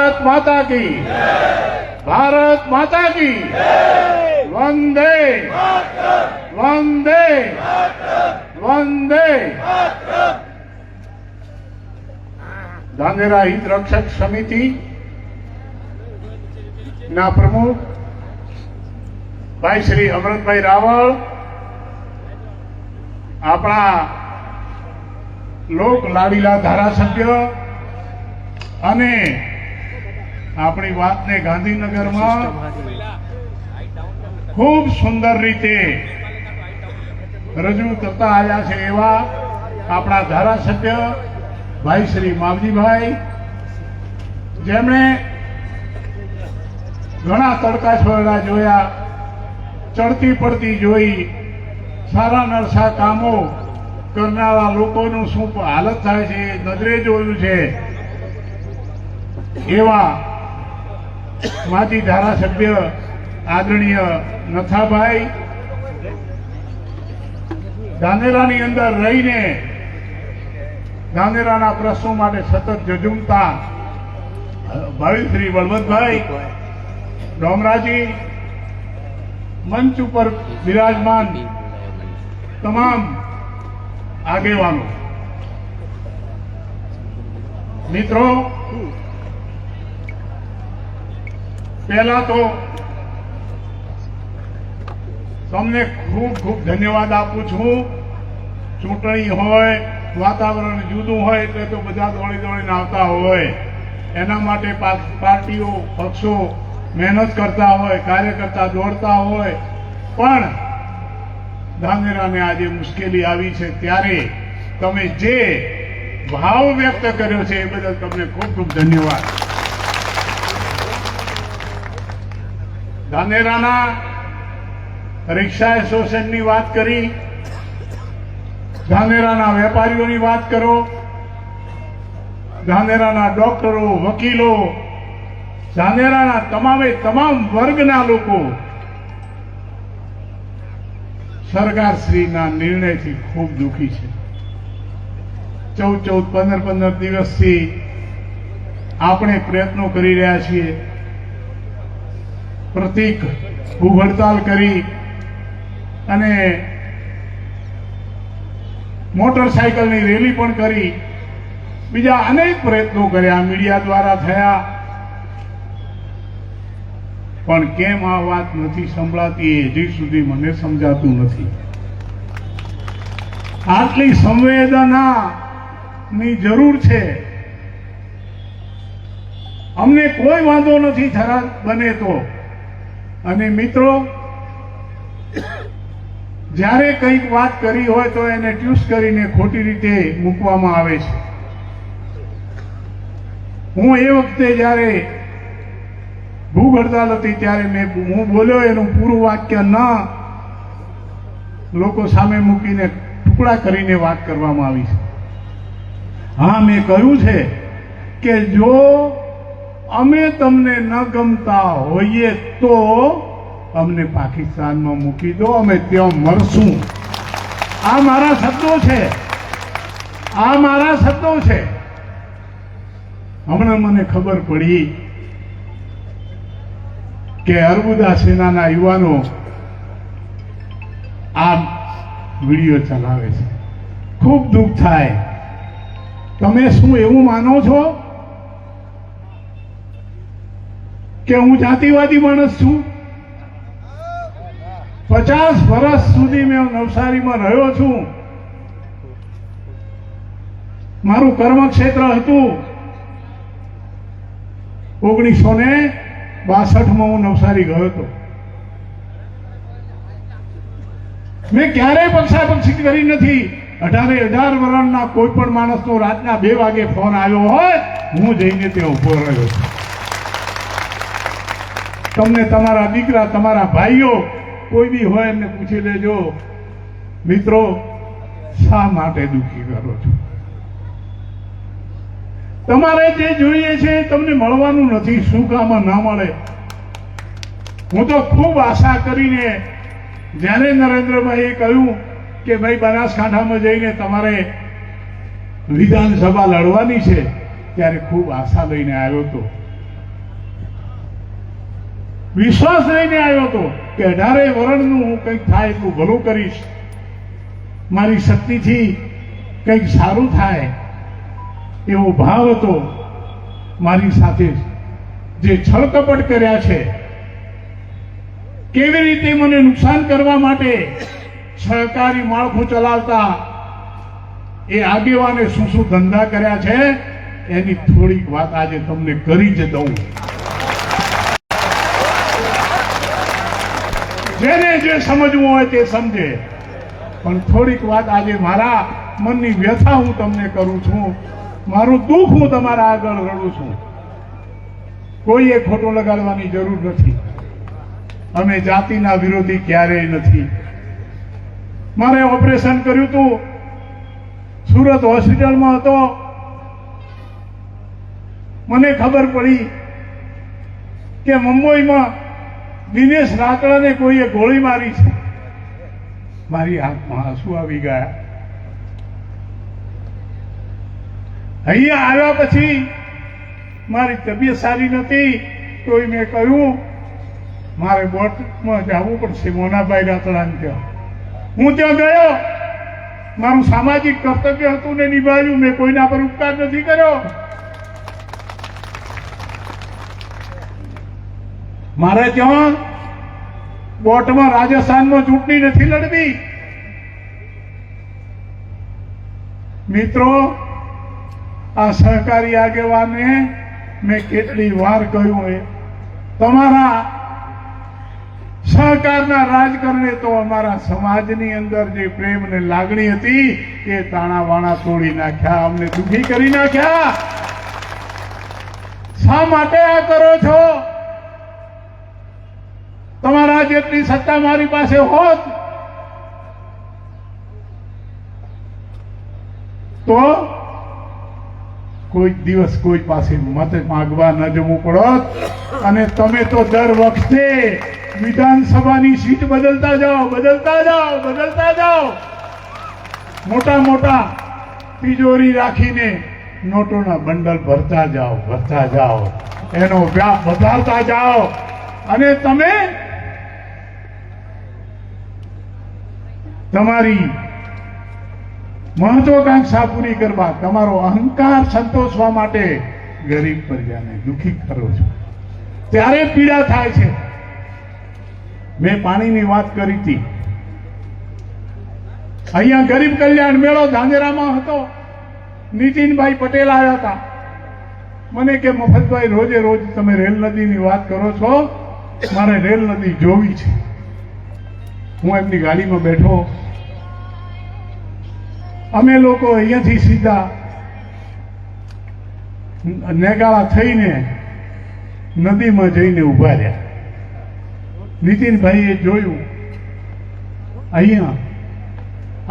भारत माता की, भारत माता की, वंदे वंदे वंदे। ધાનેરા હિત રક્ષક સમિતિ ના પ્રમુખ ભાઈ શ્રી અમૃતભાઈ રાવળ, આપણા લોક લાડીલા ધારાસભ્ય અને આપણી વાતને ગાંધીનગરમાં ખૂબ સુંદર રીતે રજૂ કરતા આવ્યા છે એવા આપણા ધારાસભ્ય ભાઈ શ્રી માવજીભાઈ, જેમણે ઘણા તડકા છોડ્યા જોયા, ચડતી પડતી જોઈ, સારા નરસા કામો કરનારા લોકોનું શું હાલત થાય છે નજરે જોયું છે એવા માજી ધારાસભ્ય આદરણીય નથાભાઈ, ધાનેરાની અંદર રહીને ધાનેરાના પ્રશ્નો માટે સતત ઝઝૂમતા ભાઈ શ્રી બળવંતભાઈ ડોમરાજી, મંચ ઉપર બિરાજમાન તમામ આગેવાનો, મિત્રો, પહેલા તો તમને ખૂબ ખૂબ ધન્યવાદ આપું છું. ચૂંટણી હોય, વાતાવરણ જુદું હોય એટલે તો બધા દોડી દોડીને આવતા હોય, એના માટે પાર્ટીઓ પક્ષો મહેનત કરતા હોય, કાર્યકર્તા દોડતા હોય, પણ ધાનેરાને આજે મુશ્કેલી આવી છે ત્યારે તમે જે ભાવ વ્યક્ત કર્યો છે એ બદલ તમને ખૂબ ખૂબ ધન્યવાદ. ધાનેરાના રિક્ષા એસોસિએશનની વાત કરી, ધાનેરાના વેપારીઓની વાત કરો, ધાનેરાના ડોક્ટરો, વકીલો, ધાનેરાના તમામ વર્ગના લોકો સરકારશ્રીના નિર્ણયથી ખૂબ દુઃખી છે. 14, 15 દિવસથી આપણે પ્રયત્નો કરી રહ્યા છીએ. પ્રતિક ભૂખ હડતાલ કરી અને મોટરસાયકલની રેલી પણ કરી, બીજા અનેક પ્રયત્નો કર્યા, મીડિયા દ્વારા થયા, પણ કેમ આ વાત નથી સંભળાતી એ હજી સુધી મને સમજાતું નથી. આટલી સંવેદનાની જરૂર છે. અમને કોઈ વાંધો નથી થરાદ બને તો. અને મિત્રો, જ્યારે કંઈક વાત કરી હોય તો એને ટ્યુસ કરીને ખોટી રીતે મૂકવામાં આવે છે. હું એ વખતે જ્યારે ભૂખ હડતાલ હતી ત્યારે હું બોલ્યો એનું પૂરું વાક્ય ન લોકો સામે મૂકીને ટુકડા કરીને વાત કરવામાં આવી છે. હા, મેં કહ્યું છે કે જો અમે તમને ન ગમતા હોઈએ તો અમને પાકિસ્તાનમાં મૂકી દો, અમે ત્યાં મરશું. આ મારા શબ્દો છે, આ મારા શબ્દો છે. હમણાં મને ખબર પડી કે અર્બુદા સેનાના યુવાનો આ વિડીયો ચલાવે છે. ખૂબ દુઃખ થાય. તમે શું એવું માનો છો કે હું જાતિવાદી માણસ છું? 50 વર્ષ સુધી મેં નવસારીમાં રહ્યો છું. મારું કર્મક્ષેત્ર હતું. 1962માં હું નવસારી ગયો હતો. મેં ક્યારેય પક્ષાપક્ષી કરી નથી. 18 વર્ષના કોઈ પણ માણસનો રાતના 2 વાગે ફોન આવ્યો હોય, હું જઈને ત્યાં ઉભો રહ્યો છું. તમને તમારા દીકરા, તમારા ભાઈઓ કોઈ બી હોય એમને પૂછી લેજો, મિત્રો શા માટે દુઃખી કરો છો? તમારે જે જોઈએ છે તમને મળવાનું નથી. શું કામ ના મળે? હું તો ખૂબ આશા કરીને જ્યારે નરેન્દ્રભાઈએ કહ્યું કે ભાઈ બનાસકાંઠામાં જઈને તમારે વિધાનસભા લડવાની છે, ત્યારે ખૂબ આશા લઈને આવ્યો હતો. વિશ્વાસ લઈને આવ્યો હતો કે 18 વર્ષનું હું કંઈક થાય એટલું ભલું કરીશ, મારી શક્તિથી કંઈક સારું થાય એવો ભાવ હતો. મારી સાથે જે છળકપટ કર્યા છે, કેવી રીતે મને નુકસાન કરવા માટે સહકારી માળખું ચલાવતા એ આગેવાને શું શું ધંધા કર્યા છે એની થોડીક વાત આજે તમને કરી જ દઉં. જેને જે સમજવું હોય તે સમજે, પણ થોડીક વાત આજે મારા મનની વ્યથા હું તમને કરું છું, મારું દુઃખ હું તમારા આગળ રડું છું. કોઈએ ખોટું લગાડવાની જરૂર નથી. અમે જાતિના વિરોધી ક્યારેય નથી. મારે ઓપરેશન કર્યું હતું, સુરત હોસ્પિટલમાં હતો. મને ખબર પડી કે મુંબઈમાં દિનેશ રાતડાને કોઈએ ગોળી મારી છે. મારી આંખમાં આંસુ આવી ગયા. અહીંયા આવ્યા પછી મારી તબિયત સારી નથી, તો મેં કહ્યું મારે બોટમાં જવું પડશે, મોનાભાઈ રાતડાને ત્યાં. હું ત્યાં ગયો, મારું સામાજિક કર્તવ્ય હતું ને નિભાવ્યું. મેં કોઈના પર ઉપકાર નથી કર્યો. મારે ત્યાં બોટમાં રાજસ્થાનમાં ચૂંટણી નથી લડવી. મિત્રો, આ સહકારી આગેવાને મેં કેટલી વાર કહ્યું, એ તમારા સહકારના રાજકારણે તો અમારા સમાજની અંદર જે પ્રેમ ને લાગણી હતી એ તાણાવાણા તોડી નાખ્યા, અમને દુઃખી કરી નાખ્યા. શા માટે આ કરો છો? તમારા જેટલી સત્તા મારી પાસે હોત તો કોઈ દિવસ કોઈ પાસે મત માંગવા ન જવું પડત. અને તમે તો દર વખતે વિધાનસભાની સીટ બદલતા જાઓ, બદલતા જાઓ, બદલતા જાઓ. મોટા મોટા તિજોરી રાખીને નોટોના બંડલ ભરતા જાઓ, ભરતા જાઓ, એનો વ્યાપ વધારતા જાઓ. અને તમે તમારી મહત્વાકાંક્ષા પૂરી કરવા, તમારો અહંકાર સંતોષવા માટે ગરીબ પ્રજાને દુઃખી કરો છો. ત્યારે પીડા થાય છે. મેં પાણીની વાત કરી હતી. અહીંયા ગરીબ કલ્યાણ મેળો ધાંગરામાં હતો. નીતિનભાઈ પટેલ આવ્યા હતા. મને કે મફતભાઈ રોજે રોજ તમે રેલ નદીની વાત કરો છો, મારે રેલ નદી જોવી છે. હું એમની ગાડીમાં બેઠો. અમે લોકો અહીંયાથી સીધા નેગાળા થઈને નદીમાં જઈને ઉભા રહ્યા. નીતિનભાઈએ જોયું અહીંયા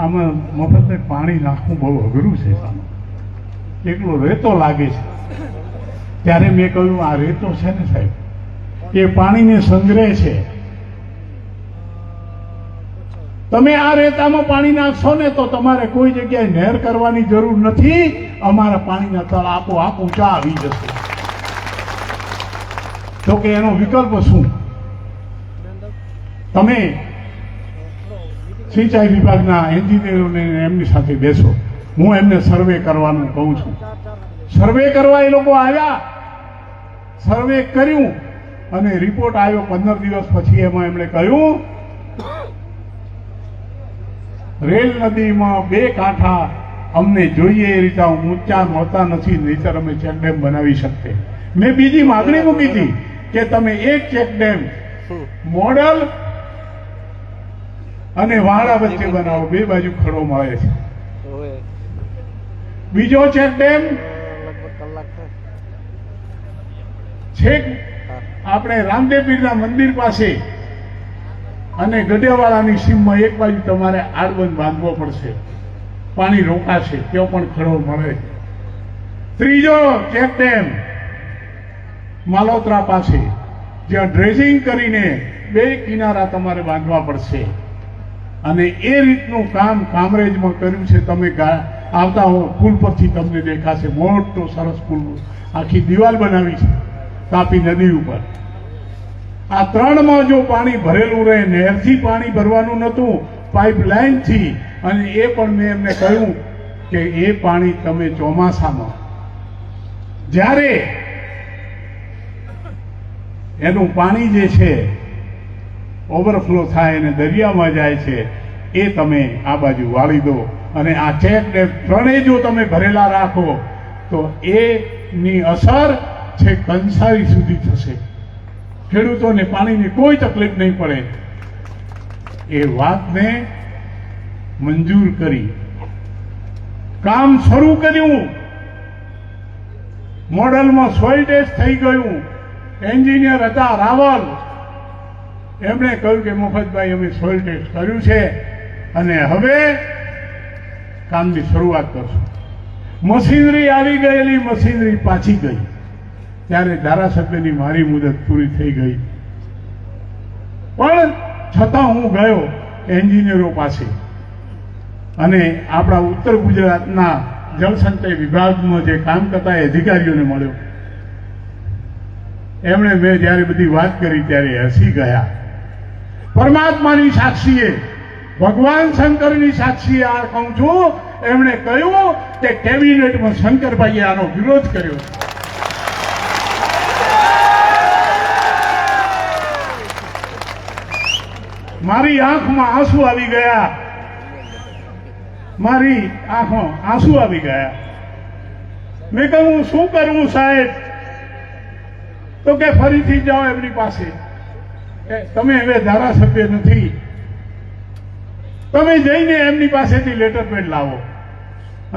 આમાં મફતને પાણી નાખવું બહુ અઘરું છે, એકલો રેતો લાગે છે. ત્યારે મેં કહ્યું આ રેતો છે ને સાહેબ, એ પાણીને સંગ્રહે છે. તમે આ રેતામાં પાણી નાખશો ને તો તમારે કોઈ જગ્યાએ નહેર કરવાની જરૂર નથી. અમારા પાણીના તળ આપોઆપ ઊંચા આવી જશે. તો કે એનો વિકલ્પ શું? તમે સિંચાઈ વિભાગના એન્જિનિયરોને એમની સાથે બેસો. હું એમને સર્વે કરવાનું કહું છું. સર્વે કરવા એ લોકો આવ્યા. સર્વે કર્યું અને રિપોર્ટ આવ્યો 15 દિવસ પછી. એમાં એમણે કહ્યું રેલ નદીમાં 2 કાંઠા અમને જોઈએ એ રીતે ઊંચા મળતા નથી, નહીતર અમે ચેકડેમ બનાવી શકતે. મેં બીજી માગણી મૂકી હતી કે તમે એક ચેકડેમ મોડલ અને વાડા વચ્ચે બનાવો, 2 બાજુ ખડો મળે છે. બીજો ચેકડેમ છેક આપણે રામદેવ પીરના મંદિર પાસે અને ગઢિયાવાડાની સીમમાં એક બાજુ તમારે આડબંધ બાંધવો પડશે. પાણી રોકાશે, ત્યાં પણ ખડો મળે. ત્રીજો ચેકડેમ માલોત્રા પાસે, જ્યાં ડ્રેસિંગ કરીને 2 કિનારા તમારે બાંધવા પડશે. અને એ રીતનું કામ કામરેજમાં કર્યું છે. તમે આવતા હો પુલ પરથી તમને દેખાશે, મોટો સરસ પુલ, આખી દિવાલ બનાવી છે તાપી નદી ઉપર. આ 3માં જો પાણી ભરેલું રહે, નહેરથી પાણી ભરવાનું નહોતું, પાઇપલાઇનથી, અને એ પણ મેં એમને કહ્યું કે એ પાણી તમે ચોમાસામાં જ્યારે એનું પાણી જે છે ઓવરફ્લો થાય અને દરિયામાં જાય છે એ તમે આ બાજુ વાળી દો, અને આ ચેક ડેમ 3 જો તમે ભરેલા રાખો તો એની અસર છે કંસારી સુધી થશે, ખેડૂતોને પાણીની કોઈ તકલીફ નહીં પડે. એ વાતને મંજૂર કરી કામ શરૂ કર્યું. મોડલમાં સોઇલ ટેસ્ટ થઈ ગયું. એન્જિનિયર હતા રાવલ, એમણે કહ્યું કે મફતભાઈ અમે સોઇલ ટેસ્ટ કર્યું છે અને હવે કામની શરૂઆત કરશું. મશીનરી આવી ગયેલી, મશીનરી પાછી ગઈ. ત્યારે ધારાસભ્યની મારી મુદત પૂરી થઈ ગઈ, પણ છતાં હું ગયો એન્જિનિયરો પાસે અને આપણા ઉત્તર ગુજરાતના જળસંચય વિભાગમાં જે કામ કરતા અધિકારીઓને મળ્યો. એમણે મેં જ્યારે બધી વાત કરી ત્યારે હસી ગયા. પરમાત્માની સાક્ષીએ, ભગવાન શંકરની સાક્ષીએ આ કહું છું, એમણે કહ્યું કે કેબિનેટમાં શંકરભાઈએ આનો વિરોધ કર્યો. મારી આંખમાં આંસુ આવી ગયા, મારી આંખમાં આંસુ આવી ગયા. મેં કહ્યું શું કરવું સાહેબ? તો કે ફરીથી જાઓ એમની પાસે, તમે હવે ધારાસભ્ય નથી, તમે જઈને એમની પાસેથી લેટર પેડ લાવો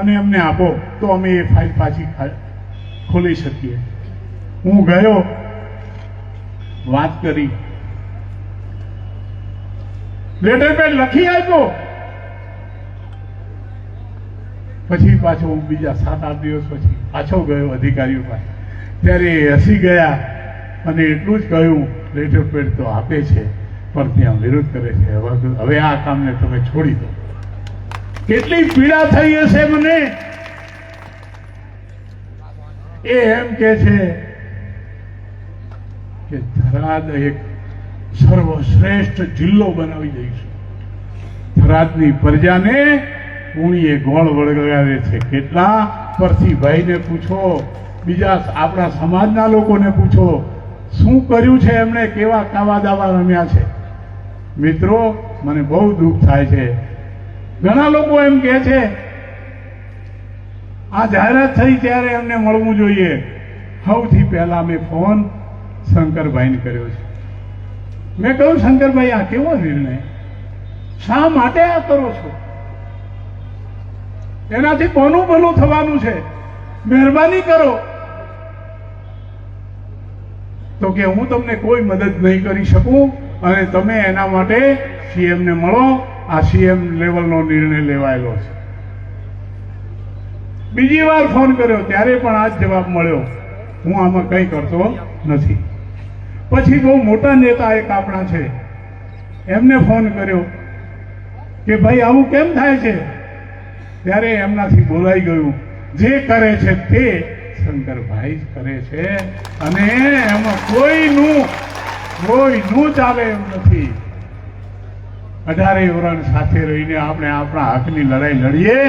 અને અમને આપો તો અમે એ ફાઇલ પાછી ખોલી શકીએ. હું ગયો, વાત કરી, લેટર પેડ લખી આપ્યો. પછી પાછો હું બીજા 7-8 દિવસ પછી પાછો ગયો અધિકારીઓ પાસે, ત્યારે હસી ગયા અને એટલું જ કહ્યું લેટર પેડ તો આપે છે પણ ત્યાં વિરોધ કરે છે, હવે આ કામને તમે છોડી દો. કેટલી પીડા થઈ હશે મને. એ એમ કે છે કે થરાદ એક સર્વશ્રેષ્ઠ જિલ્લો બનાવી દઈશું. થરાદની પ્રજાને પૂણીએ ગોળ વળગાવે છે. કેટલા પરથીભાઈને પૂછો, બીજા આપણા સમાજના લોકોને પૂછો, શું કર્યું છે એમણે, કેવા કાવા દાવા રમ્યા છે. મિત્રો, મને બહુ દુઃખ થાય છે. ઘણા લોકો એમ કહે છે આ જાહેરાત થઈ ત્યારે એમને મળવું જોઈએ. સૌથી પહેલા મેં ફોન શંકરભાઈને કર્યો છે. મેં કહ્યું શંકરભાઈ આ કેવો નિર્ણય, શા માટે આ કરો છો? એનાથી કોનું ભલું થવાનું છે? મહેરબાની કરો. તો કે હું તમને કોઈ મદદ નહીં કરી શકું અને તમે એના માટે સીએમ ને મળો. આ સીએમ લેવલનો નિર્ણય લેવાયેલો છે. બીજી વાર ફોન કર્યો ત્યારે પણ આ જ જવાબ મળ્યો, હું આમાં કંઈ કરતો નથી. પછી બહુ મોટા નેતા એક આપણા છે, એમને ફોન કર્યો કે ભાઈ આવું કેમ થાય છે? ત્યારે એમનાથી બોલાઈ ગયું, જે કરે છે તે શંકરભાઈ જ કરે છે અને એમાં કોઈનું ચાલે એમ નથી. 18 વર્ષ સાથે રહીને આપણે આપણા હકની લડાઈ લડીએ.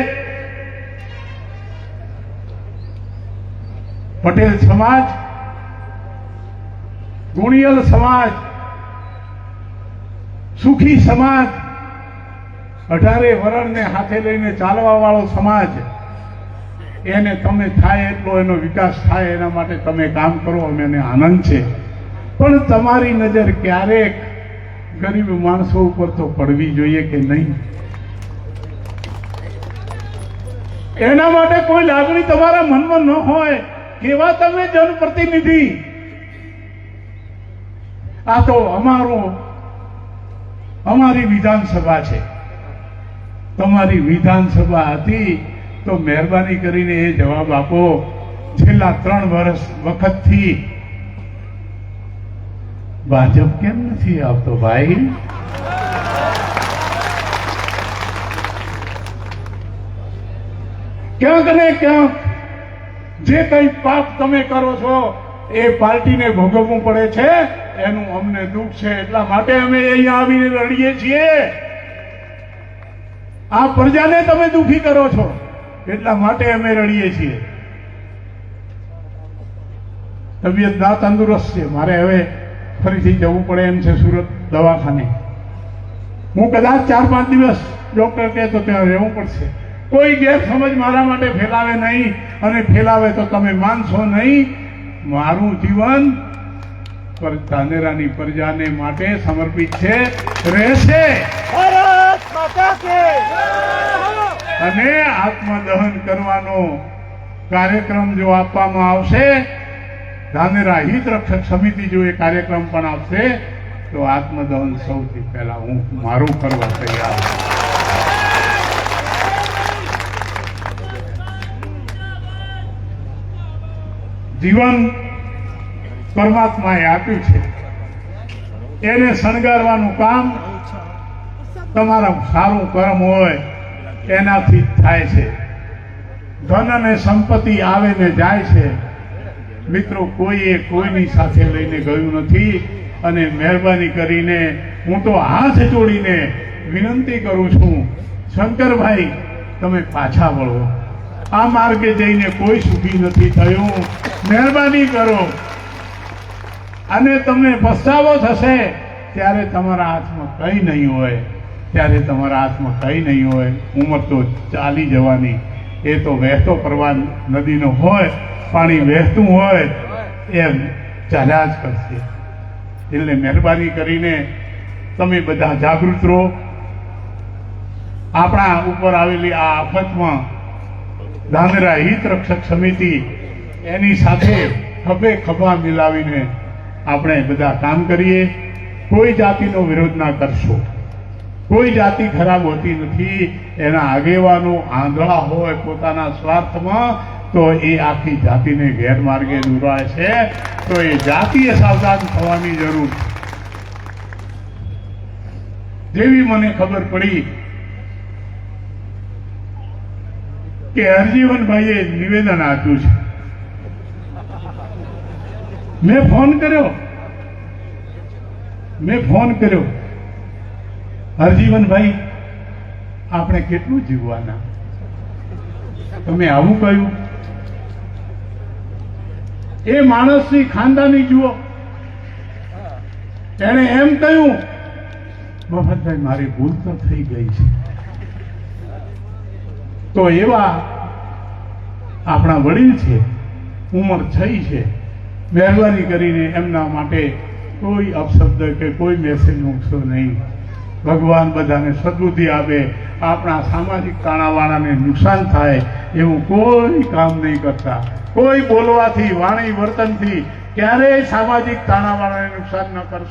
પટેલ સમાજ, ગુણિયલ સમાજ, સુખી સમાજ, 18 વર્ષને હાથે લઈને ચાલવા વાળો સમાજ, એને તમે થાય એટલો એનો વિકાસ થાય એના માટે તમે કામ કરો, અમને આનંદ છે. પણ તમારી નજર ક્યારેક ગરીબ માણસો ઉપર તો પડવી જોઈએ કે નહીં? એના માટે કોઈ લાગણી તમારા મનમાં ન હોય. કેવા તમે જનપ્રતિનિધિ? આ તો અમારી વિધાનસભા છે. તમારી વિધાનસભા હતી તો મહેરબાની કરીને એ જવાબ આપો. છેલ્લા 3 વર્ષ વખતથી ભાજપ કેમ નથી આવતો ભાઈ? ક્યાંક ને ક્યાંક જે કંઈ પાપ તમે કરો છો એ પાર્ટીને ભોગવવું પડે છે, એનું અમને દુઃખ છે. એટલા માટે અમે અહીંયા આવીને લડીએ છીએ. આ પ્રજાને તમે દુઃખી કરો છો એટલા માટે અમે રડીએ છીએ. તબિયત ના તંદુરસ્ત છે, મારે હવે ફરીથી જવું પડે એમ છે સુરત દવાખાને. હું કદાચ 4-5 દિવસ ડોક્ટર કહે તો ત્યાં રહેવું પડશે. કોઈ ગેરસમજ મારા માટે ફેલાવે નહીં, અને ફેલાવે તો તમે માનશો નહીં. મારું જીવન ધાનેરાની પ્રજાને માટે સમર્પિત છે, રહેશે. અને આત્મદહન કરવાનો કાર્યક્રમ જો આપવામાં આવશે, ધાનેરા હિત રક્ષક સમિતિ જો એ કાર્યક્રમ પણ આપશે, તો આત્મદહન સૌથી પહેલા હું મારું કરવા તૈયાર છું. જીવન પરમાત્માએ આપ્યું છે, એને શણગારવાનું કામ તમારા સારું કર્મ હોય એનાથી જ થાય છે. ધન અને સંપત્તિ આવે ને જાય છે. મિત્રો, કોઈએ કોઈની સાથે લઈને ગયું નથી. અને મહેરબાની કરીને હું તો હાથ જોડીને વિનંતી કરું છું, શંકરભાઈ, તમે પાછા વળો. આ માર્ગે જઈને કોઈ સુખી નથી થયું. મહેરબાની કરો. અને તમને પસ્તાવો થશે ત્યારે તમારા હાથમાં કંઈ નહીં હોય, ત્યારે તમારા હાથમાં કંઈ નહીં હોય. ઉંમર તો ચાલી જવાની, એ તો વહેતો પ્રવાહ નદીનો હોય, પાણી વહેતું હોય એમ ચાલ્યા જ કરશે. એટલે મહેરબાની કરીને તમે બધા જાગૃત રહો. આપણા ઉપર આવેલી આ આફતમાં ધાનેરા હિત રક્ષક સમિતિ એની સાથે ખભે ખભા મિલાવીને આપણે બધા કામ કરીએ. કોઈ જાતિનો વિરોધ ના કરશો. કોઈ જાતિ ખરાબ હોતી નથી. એના આગેવાનો આંધળા હોય પોતાના સ્વાર્થમાં, તો એ આખી જાતિને ગેરમાર્ગે દોરાય છે. તો એ જાતિએ સાવધાન થવાની જરૂર. જેવી મને ખબર પડી કે હરજીવનભાઈએ નિવેદન આપ્યું છે, મેં ફોન કર્યો, હરજીવનભાઈ, આપણે કેટલું જીવવાના, તમે આવું કહ્યું? એ માણસની ખાનદાની જુઓ. એણે એમ કહ્યું, મફતભાઈ, મારી ભૂલ તો થઈ ગઈ છે. તો એવા આપણા વડીલ છે, ઉંમર થઈ છે, મહેરબાની કરીને એમના માટે કોઈ અપશબ્દ કે કોઈ મેસેજ મૂકશો નહીં. ભગવાન બધાને સદબુદ્ધિ આપે. આપણા સામાજિક તાણાવાણાને નુકસાન થાય એવું કોઈ કામ નહીં કરતા. કોઈ બોલવાથી, વાણી વર્તનથી ક્યારેય સામાજિક તાણાવાણાને નુકસાન ન કરશો.